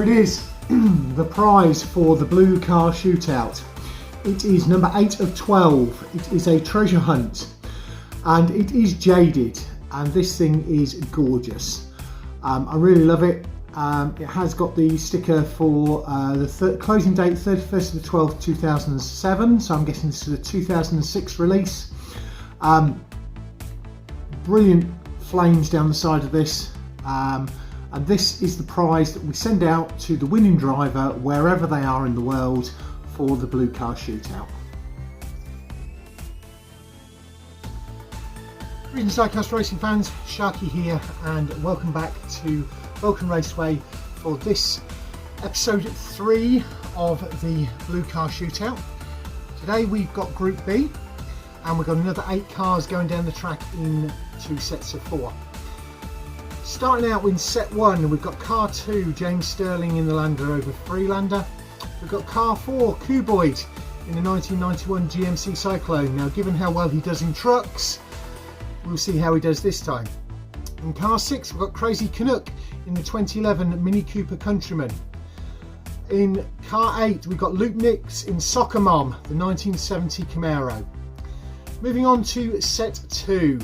Here it is, the prize for the Blue Car Shootout. It is number 8 of 12. It is a treasure hunt and it is jaded, and this thing is gorgeous. I really love it. It has got the sticker for the closing date 31st of the 12th 2007, so I'm guessing this is a 2006 release. Brilliant flames down the side of this, and this is the prize that we send out to the winning driver wherever they are in the world for the Blue Car Shootout. Greetings Diecast Racing fans, Sharky here, and welcome back to Vulcan Raceway for this episode 3 of the Blue Car Shootout. Today we've got Group B, and we've got another 8 cars going down the track in 2 sets of 4. Starting out in set 1, we've got car 2, James Stirling in the Land Rover Freelander. We've got car 4, Cuboid in the 1991 GMC Cyclone. Now, given how well he does in trucks, we'll see how he does this time. In car 6, we've got Crazy Canuck in the 2011 Mini Cooper Countryman. In car 8, we've got Knips in Soccer Mom, the 1970 Camaro. Moving on to set 2,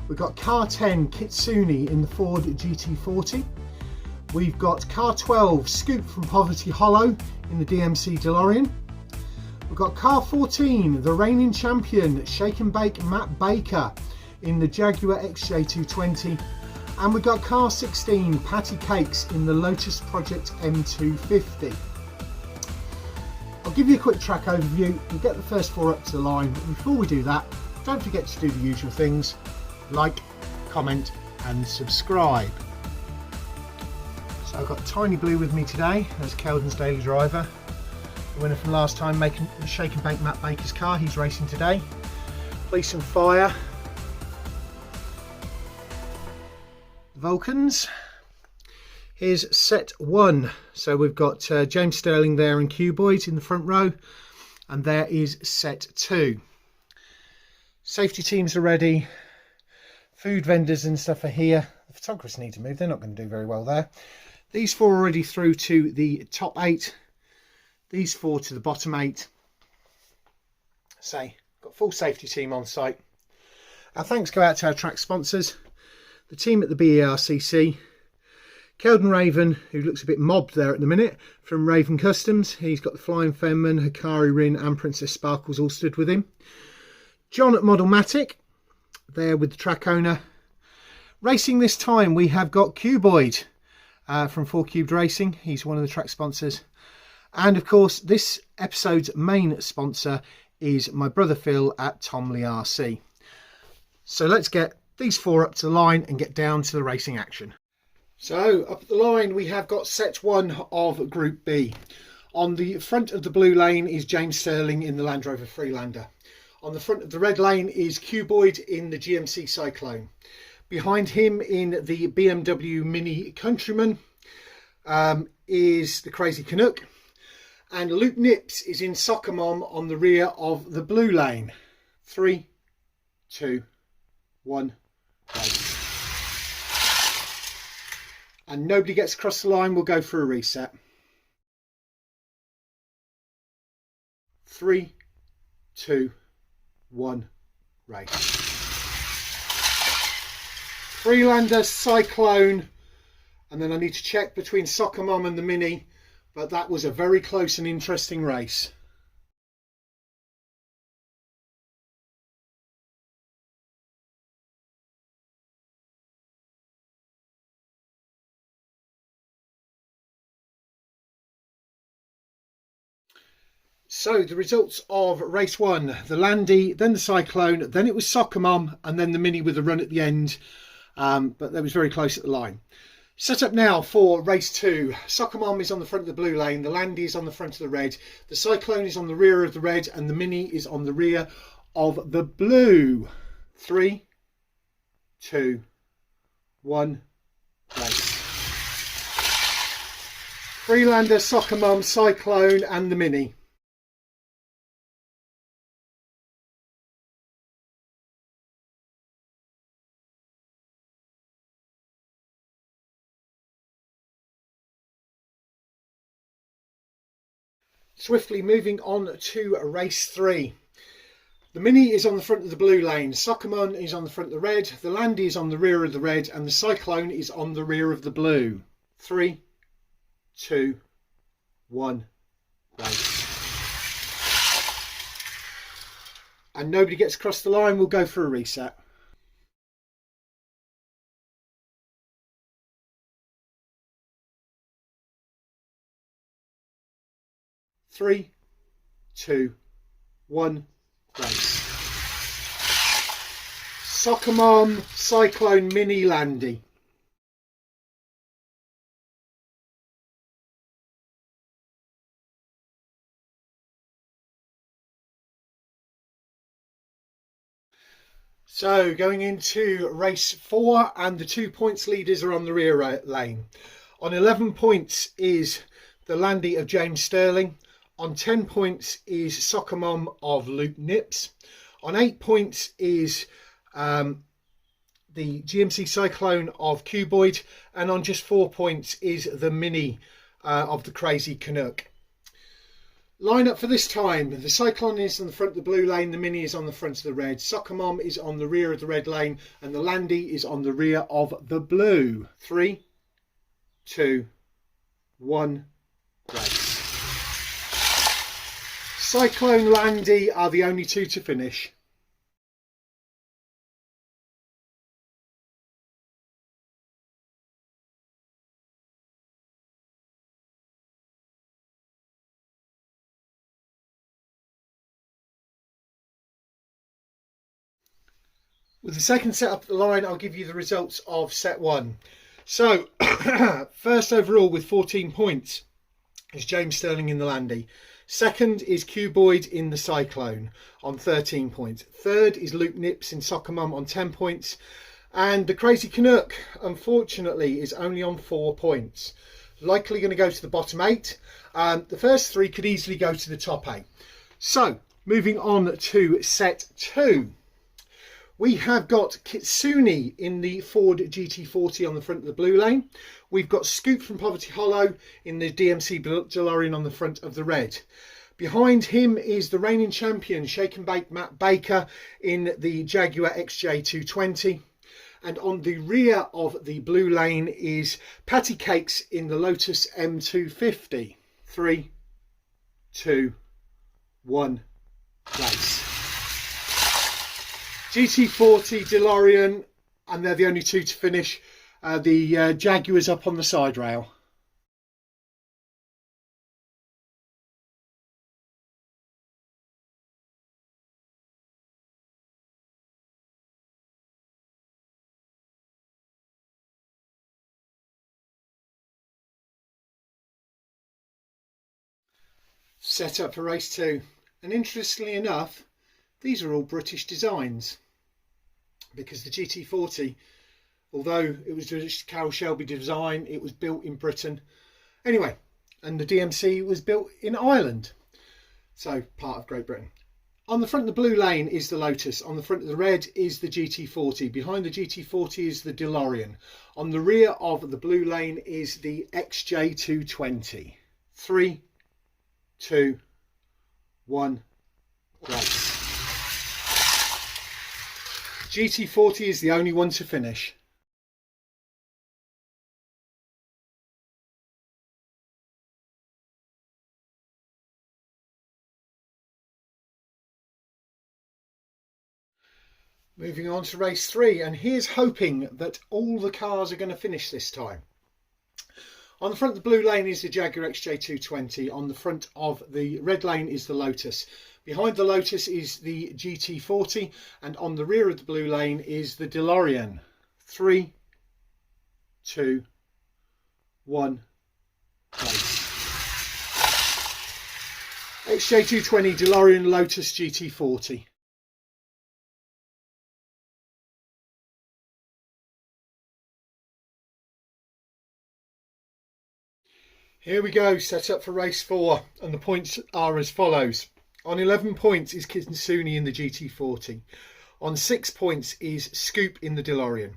we've got car 10, Kitsune in the Ford GT40. We've got car 12, Scoupe from Poverty Hollow in the DMC DeLorean. We've got car 14, the reigning champion, Shake and Bake Matt Baker in the Jaguar XJ220. And we've got car 16, Patty Kakes in the Lotus Project M250. I'll give you a quick track overview and get the first 4 up to the line. But before we do that, don't forget to do the usual things: like, comment and subscribe. So I've got Tiny Blue with me today as Keldon's daily driver. The winner from last time, making Shake and Bake Matt Baker's car. He's racing today. Police and Fire, Vulcans. Here's set 1. So we've got James Stirling there and Cuboid in the front row, and there is set 2. Safety teams are ready. Food vendors and stuff are here. The photographers need to move, they're not going to do very well there. These 4 are already through to the top 8. These 4 to the bottom 8. Got full safety team on site. Our thanks go out to our track sponsors, the team at the BERCC, Keldon Raven, who looks a bit mobbed there at the minute, from Raven Customs. He's got the Flying Fenman, Hikari Rin and Princess Sparkles all stood with him. John at Modelmatic, there with the track owner. Racing this time we have got Cuboid from 4 Cubed Racing. He's one of the track sponsors. And of course this episode's main sponsor is my brother Phil at Tom Lee RC. So let's get these 4 up to the line and get down to the racing action. So up the line we have got set 1 of Group B. On the front of the blue lane is James Stirling in the Land Rover Freelander. On the front of the red lane is Cuboid in the GMC Cyclone. Behind him in the BMW Mini Countryman is the Crazy Canuck. And Luke Knips is in Soccer Mom on the rear of the blue lane. 3, 2, 1, go. And nobody gets across the line, we'll go for a reset. 3, 2, 1, race. Freelander, Cyclone, and then I need to check between Soccer Mom and the Mini, but that was a very close and interesting race. So the results of race 1, the Landy, then the Cyclone, then it was Soccer Mom, and then the Mini with a run at the end, but that was very close at the line. Set up now for race 2. Soccer Mom is on the front of the blue lane, the Landy is on the front of the red, the Cyclone is on the rear of the red, and the Mini is on the rear of the blue. 3, 2, 1, race. Freelander, Soccer Mom, Cyclone and the Mini. Swiftly moving on to race 3. The Mini is on the front of the blue lane, Socomon is on the front of the red, the Landy is on the rear of the red, and the Cyclone is on the rear of the blue. 3, 2, 1, race. And nobody gets across the line, we'll go for a reset. Three, two, one, race. Socomon, Cyclone, Mini, Landy. So going into race 4, and the 2 points leaders are on the rear lane. On 11 points is the Landy of James Stirling. On 10 points is Socomon of Laup Knips. On 8 points is the GMC Cyclone of Cuboid. And on just 4 points is the Mini of the Crazy Canuck. Line up for this time. The Cyclone is on the front of the blue lane, the Mini is on the front of the red, Socomon is on the rear of the red lane, and the Landy is on the rear of the blue. 3, 2, 1, race. Cyclone, Landy are the only two to finish. With the second set up the line, I'll give you the results of set 1. So, first overall with 14 points is James Stirling in the Landy. Second is Cuboid in the Cyclone on 13 points. Third is Laup Knips in Socomon on 10 points. And the Crazy Canuck, unfortunately, is only on 4 points. Likely going to go to the bottom 8. The first 3 could easily go to the top 8. So, moving on to set 2. We have got Kitsune in the Ford GT40 on the front of the blue lane. We've got Scoupe from Poverty Hollow in the DMC DeLorean on the front of the red. Behind him is the reigning champion, Shake and Bake Matt Baker in the Jaguar XJ220. And on the rear of the blue lane is Patty Kakes in the Lotus M250. 3, 2, 1, race. GT40, DeLorean, and they're the only two to finish. The Jaguar's up on the side rail. Set up for race 2. And interestingly enough, these are all British designs, because the GT40, although it was just Carroll Shelby design, it was built in Britain anyway, and the DMC was built in Ireland, so part of Great Britain. On the front of the blue lane is the Lotus, on the front of the red is the GT40, behind the GT40 is the DeLorean, on the rear of the blue lane is the XJ220. 3, 2, 1, race. GT40 is the only one to finish. Moving on to race 3, and here's hoping that all the cars are going to finish this time. On the front of the blue lane is the Jaguar XJ220. On the front of the red lane is the Lotus. Behind the Lotus is the GT40, and on the rear of the blue lane is the DeLorean. 3, 2, 1, race. XJ220, DeLorean, Lotus, GT40. Here we go, set up for race 4, and the points are as follows. On 11 points is Kitsune in the GT40. On 6 points is Scoupe in the DeLorean.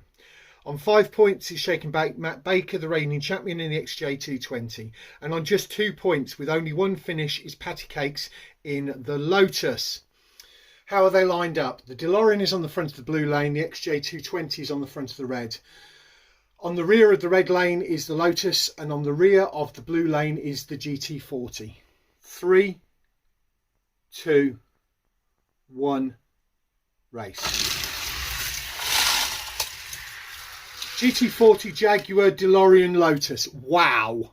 On 5 points is shaking back Matt Baker, the reigning champion in the XJ220. And on just 2 points, with only one finish, is Patty Kakes in the Lotus. How are they lined up? The DeLorean is on the front of the blue lane, the XJ220 is on the front of the red. On the rear of the red lane is the Lotus, and on the rear of the blue lane is the GT40. 3, 2, 1, race. GT40 Jaguar DeLorean Lotus. Wow.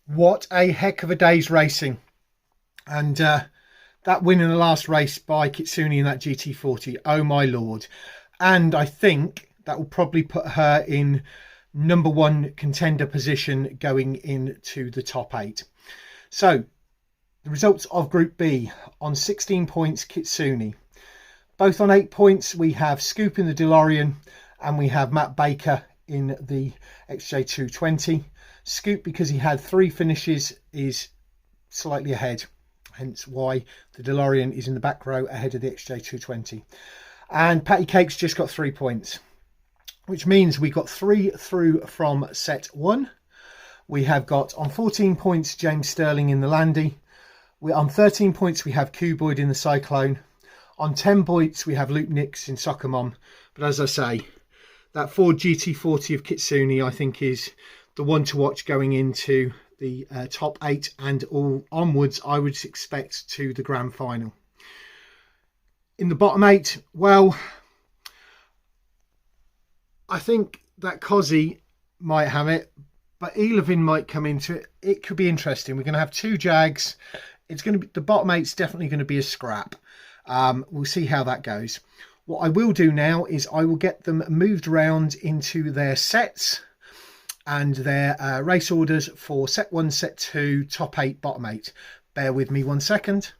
What a heck of a day's racing. And that win in the last race by Kitsune in that GT40, oh my lord. And I think that will probably put her in #1 contender position going into the top 8. So the results of Group B: on 16 points Kitsune. Both on 8 points we have Scoupe in the DeLorean and we have Matt Baker in the XJ220. Scoupe, because he had 3 finishes, is slightly ahead, hence why the DeLorean is in the back row ahead of the XJ220. And Patty Kakes just got 3 points, which means we got 3 through from set 1. We have got on 14 points James Stirling in the Landy. On 13 points we have Cuboid in the Cyclone. On 10 points we have Laup in Soccer. But as I say, that Ford GT40 of Kitsune I think is the one to watch going into the top 8 and all onwards, I would expect, to the grand final. In the bottom 8, well, I think that Cozzy might have it, but Elevin might come into it. It could be interesting. We're going to have 2 Jags. It's going to be, the bottom 8's definitely going to be a scrap. We'll see how that goes. What I will do now is I will get them moved around into their sets and their race orders for set 1, set 2, top 8, bottom 8. Bear with me 1 second.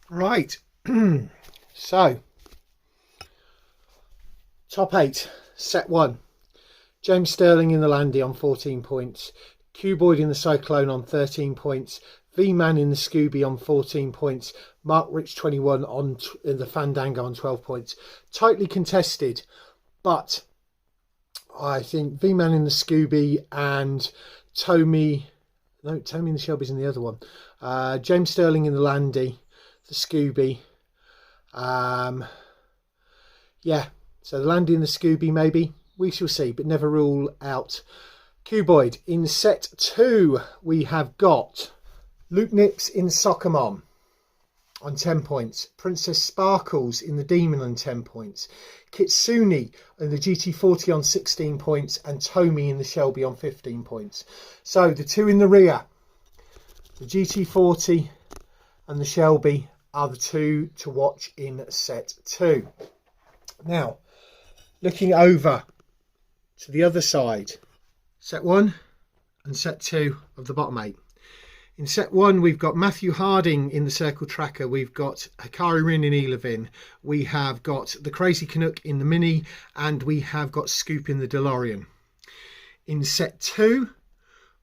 Right, so top 8, set 1. James Stirling in the Landy on 14 points. Cuboid in the Cyclone on 13 points. V-Man in the Scooby on 14 points. Mark Rich 21 on the Fandango on 12 points. Tightly contested, but I think V-Man in the Scooby and Tommy in the Shelby's in the other one. James Stirling in the Landy, the Scooby. Yeah, so the Landy and the Scooby maybe. We shall see, but never rule out Cuboid. In set 2, we have got Luke Knips in Soccer Mom on 10 points. Princess Sparkles in the Demon on 10 points. Kitsune in the GT40 on 16 points. And Tommy in the Shelby on 15 points. So the 2 in the rear, the GT40 and the Shelby, are the 2 to watch in set 2. Now, looking over to the other side, set 1 and set 2 of the bottom 8. In set 1, we've got Matthew Harding in the Circle Tracker. We've got Hikari Rin in Elevin. We have got the Crazy Canuck in the Mini. And we have got Scoupe in the DeLorean. In set 2,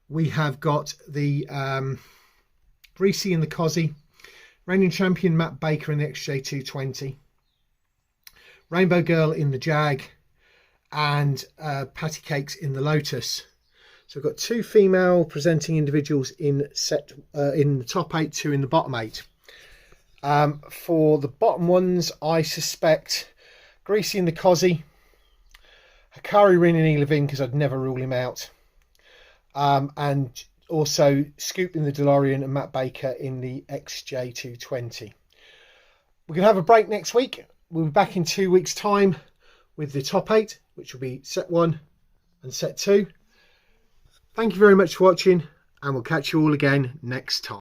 we have got the Greasy in the Cozzy. Reigning champion Matt Baker in the XJ220. Rainbow Girl in the Jag. And Patty Kakes in the Lotus. So we've got 2 female presenting individuals in in the top 8, 2 in the bottom 8. For the bottom ones, I suspect Greasy in the Cozzy, Hikari Rin in Elevin, because I'd never rule him out, and also Scoupe in the DeLorean and Matt Baker in the XJ220. We're going to have a break next week. We'll be back in 2 weeks' time with the top 8, which will be set 1 and set 2. Thank you very much for watching, and we'll catch you all again next time.